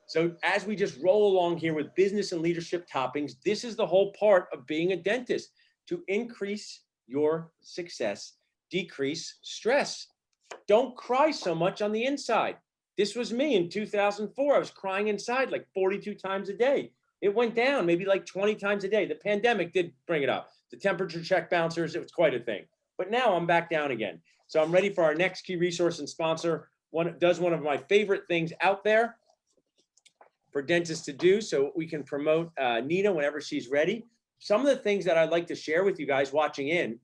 So as we just roll along here with business and leadership toppings, this is the whole part of being a dentist, to increase your success, decrease stress. Don't cry so much on the inside. This was me in 2004. I was crying inside like 42 times a day. It went down maybe like 20 times a day. The pandemic did bring it up. The temperature check bouncers, it was quite a thing. But now I'm back down again. So I'm ready for our next key resource and sponsor. One of my favorite things out there for dentists to do, so we can promote Nina whenever she's ready. Some of the things that I'd like to share with you guys watching in,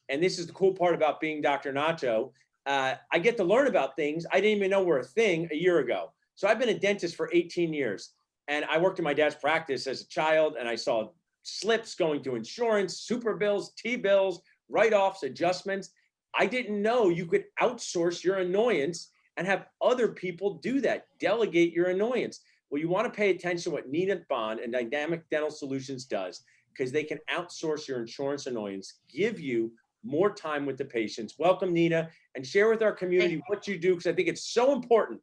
and this is the cool part about being Dr. Nacho, I get to learn about things I didn't even know were a thing a year ago. So I've been a dentist for 18 years, and I worked in my dad's practice as a child, and I saw slips going to insurance, super bills, T-bills, write-offs, adjustments. I didn't know you could outsource your annoyance and have other people do that, delegate your annoyance. Well, you want to pay attention to what Nina Bond and Dynamic Dental Solutions does, because they can outsource your insurance annoyance, give you more time with the patients. Welcome, Nina, and share with our community what you do, because I think it's so important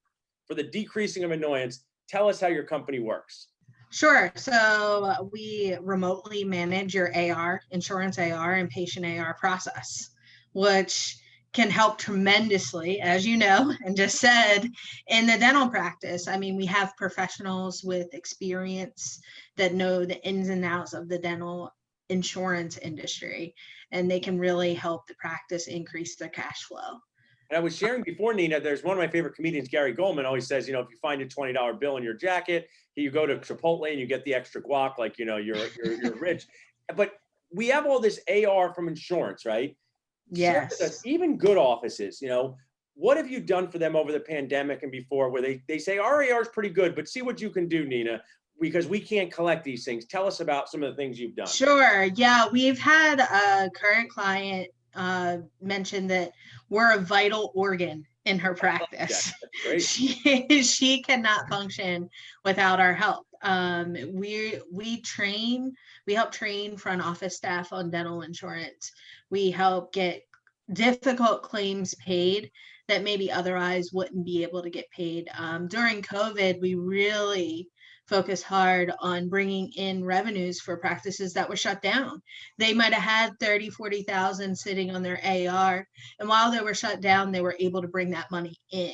for the decreasing of annoyance. Tell us how your company works. Sure. So we remotely manage your AR, insurance AR, and patient AR process, which can help tremendously, as you know, and just said, in the dental practice. I mean, we have professionals with experience that know the ins and outs of the dental insurance industry, and they can really help the practice increase their cash flow. And I was sharing before, Nina, there's one of my favorite comedians, Gary Goldman, always says, if you find a $20 bill in your jacket, you go to Chipotle and you get the extra guac, like, you're rich. But we have all this AR from insurance, right? Yes. Share with us, even good offices, what have you done for them over the pandemic and before, where they say our AR is pretty good, but see what you can do, Nina, because we can't collect these things. Tell us about some of the things you've done. Sure. Yeah, we've had a current client mention that we're a vital organ in her practice. She cannot function without our help. We help train front office staff on dental insurance. We help get difficult claims paid that maybe otherwise wouldn't be able to get paid. During COVID, we really focused hard on bringing in revenues for practices that were shut down. They might have had 30, 40,000 sitting on their AR. And while they were shut down, they were able to bring that money in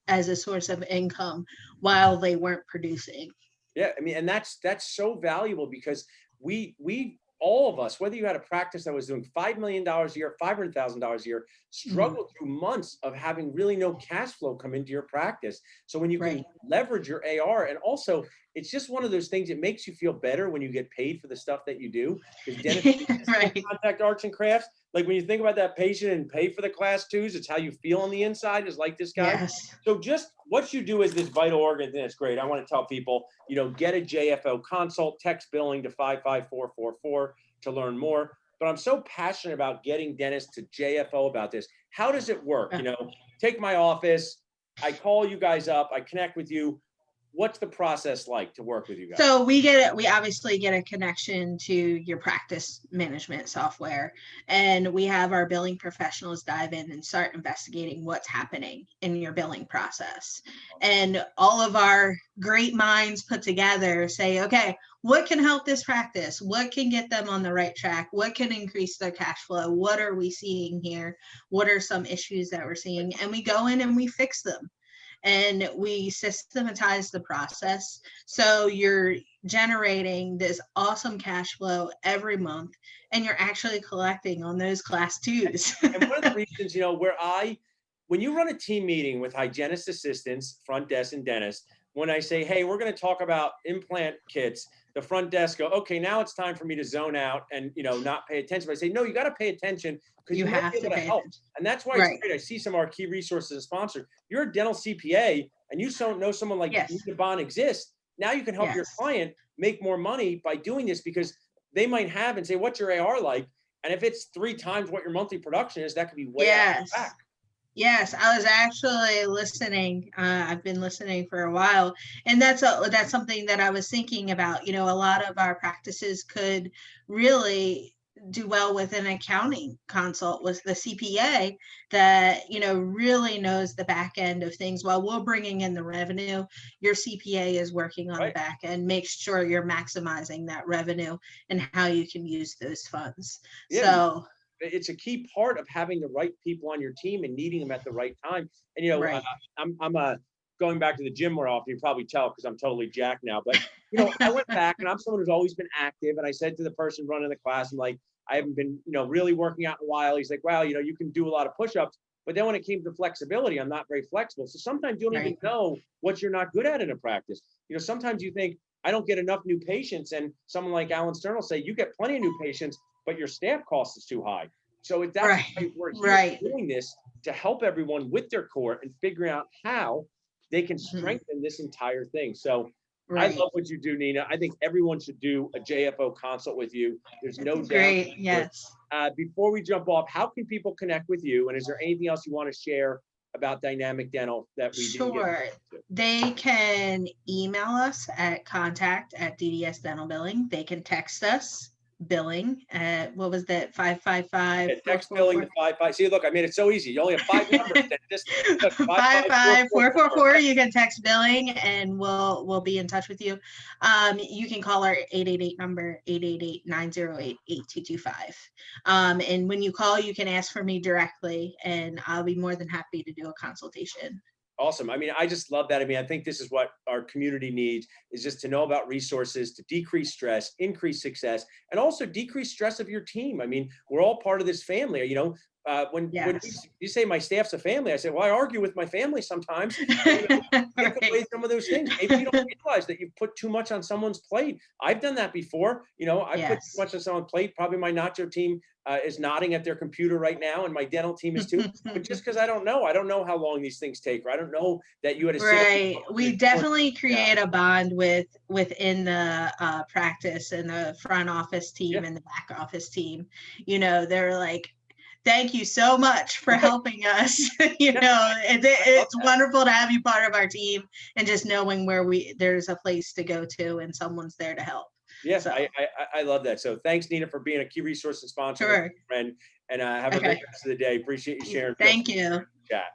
as a source of income while they weren't producing. Yeah, I mean, and that's so valuable, because we all of us, whether you had a practice that was doing $5 million a year, $500,000 a year, struggled through months of having really no cash flow come into your practice. So when you can leverage your AR, and also it's just one of those things, it makes you feel better when you get paid for the stuff that you do. Because dentists contact arts and crafts. Like when you think about that patient and pay for the class 2s, it's how you feel on the inside, is like this guy. Yes. So just what you do is this vital organ thing. It's great. I want to tell people, get a JFO consult, text billing to 55444 to learn more. But I'm so passionate about getting dentists to JFO about this. How does it work? Take my office, I call you guys up, I connect with you. What's the process like to work with you guys? So we obviously get a connection to your practice management software, and we have our billing professionals dive in and start investigating what's happening in your billing process. And all of our great minds put together say, okay, what can help this practice? What can get them on the right track? What can increase their cash flow? What are we seeing here? What are some issues that we're seeing? And we go in and we fix them. And we systematize the process. So you're generating this awesome cash flow every month, and you're actually collecting on those class 2s. And one of the reasons, when you run a team meeting with hygienist assistants, front desk, and dentists, when I say, hey, we're going to talk about implant kits, the front desk go, okay, now it's time for me to zone out and, not pay attention. But I say, no, you got to pay attention, because you have to pay help. And that's why it's great. I see some of our key resources and sponsors. You're a dental CPA and you don't know someone like Nina Bond exists. Now you can help your client make more money by doing this, because they might have and say, what's your AR like? And if it's 3 times what your monthly production is, that could be way out of whack. Yes, I was actually listening. I've been listening for a while, and that's something that I was thinking about. A lot of our practices could really do well with an accounting consult with the CPA that, really knows the back end of things. While we're bringing in the revenue, your CPA is working on the back end, makes sure you're maximizing that revenue and how you can use those funds. Yeah, So it's a key part of having the right people on your team and needing them at the right time. And right. I'm going back to the gym more often. You probably tell because I'm totally jacked now. But I went back, and I'm someone who's always been active. And I said to the person running the class, I'm like, I haven't been really working out in a while. He's like, wow, you can do a lot of push-ups. But then when it came to flexibility, I'm not very flexible. So sometimes you don't even know what you're not good at in a practice. Sometimes you think, I don't get enough new patients, and someone like Alan Stern will say, you get plenty of new patients, but your staff cost is too high. So that's why we're here doing this, to help everyone with their core and figuring out how they can strengthen this entire thing. So I love what you do, Nina. I think everyone should do a JFO consult with you. There's no doubt. Great. Yes. Before we jump off, how can people connect with you? And is there anything else you want to share about Dynamic Dental that we didn't get to? They can email us at contact@DDS Dental Billing. They can text us billing at, what was that, 555? Text billing to 55. See, look, I made it so easy. You only have 5 numbers. Just 55444. You can text billing, and we'll be in touch with you. You can call our 888 number, 888-908-8225. And when you call, you can ask for me directly, and I'll be more than happy to do a consultation. Awesome. I mean, I just love that. I mean, I think this is what our community needs, is just to know about resources to decrease stress, increase success, and also decrease stress of your team. I mean, we're all part of this family. When you say my staff's a family, I say, well, I argue with my family sometimes. Take away some of those things. Maybe you don't realize that you've put too much on someone's plate. I've done that before. I put too much on someone's plate. Probably my Nacho team is nodding at their computer right now, and my dental team is too. But just because I don't know how long these things take, or I don't know that you had to sit. We definitely create a bond within the practice and the front office team and the back office team. They're like, thank you so much for helping us. It's wonderful to have you part of our team, and just knowing where there's a place to go to and someone's there to help. Yes, so. I love that. So thanks, Nina, for being a key resource and sponsor, friend, and have a great rest of the day. Appreciate you sharing. Thank you. Chat.